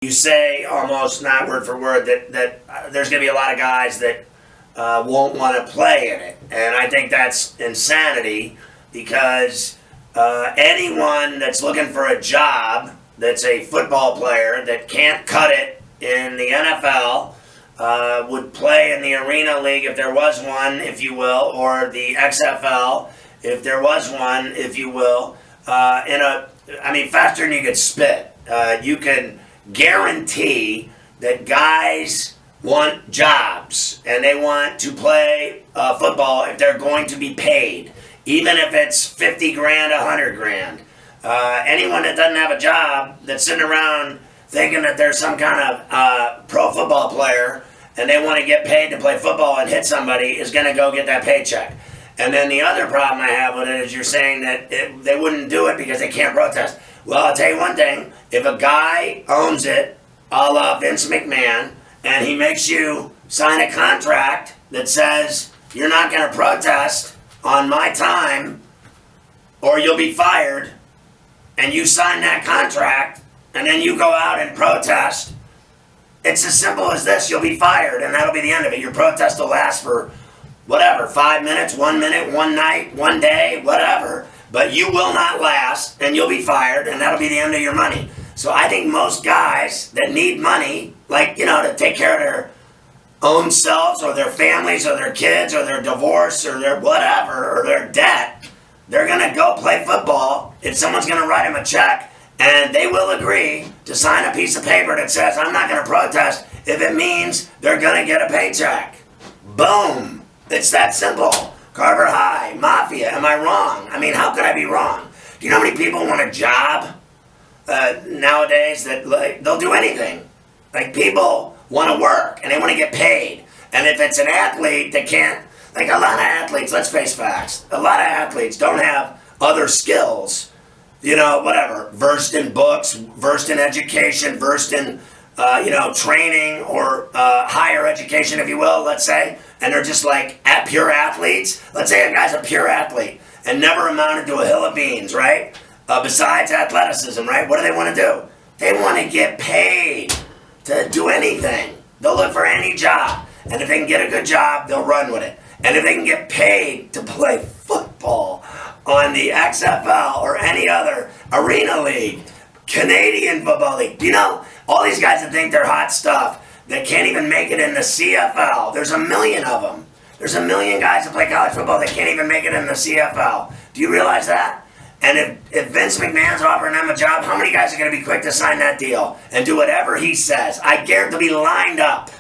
You say almost not word for word that there's going to be a lot of guys that won't want to play in it. And I think that's insanity because anyone that's looking for a job that's a football player that can't cut it in the NFL would play in the Arena League if there was one, if you will, or the XFL if there was one, if you will. Faster than you could spit. You can guarantee that guys want jobs and they want to play football if they're going to be paid, even if it's 50 grand, 100 grand. Anyone that doesn't have a job that's sitting around thinking that there's some kind of pro football player and they want to get paid to play football and hit somebody is going to go get that paycheck. And then the other problem I have with it is you're saying that they wouldn't do it because they can't protest. Well, I'll tell you one thing. If a guy owns it, a la Vince McMahon, and he makes you sign a contract that says you're not going to protest on my time or you'll be fired, and you sign that contract, and then you go out and protest, it's as simple as this. You'll be fired, and that'll be the end of it. Your protest will last for whatever, 5 minutes, 1 minute, one night, one day, whatever. But you will not last, and you'll be fired, and that'll be the end of your money. So I think most guys that need money, to take care of their own selves or their families or their kids or their divorce or their whatever or their debt, they're going to go play football if someone's going to write them a check, and they will agree to sign a piece of paper that says, I'm not going to protest if it means they're going to get a paycheck. Boom. It's that simple. Carver High, Mafia, am I wrong? How could I be wrong? Do you know how many people want a job nowadays that they'll do anything? People want to work and they want to get paid. And if it's an athlete that can't, a lot of athletes, let's face facts, a lot of athletes don't have other skills, versed in books, versed in education, versed in training or higher education, if you will, let's say, and they're just pure athletes. Let's say a guy's a pure athlete and never amounted to a hill of beans, right? Besides athleticism, right? What do they want to do? They want to get paid to do anything. They'll look for any job. And if they can get a good job, they'll run with it. And if they can get paid to play football on the XFL or any other Arena League, Canadian Football League, all these guys that think they're hot stuff, that can't even make it in the CFL. There's a million of them. There's a million guys that play college football that can't even make it in the CFL. Do you realize that? And if Vince McMahon's offering them a job, how many guys are going to be quick to sign that deal and do whatever he says? I guarantee they'll be lined up.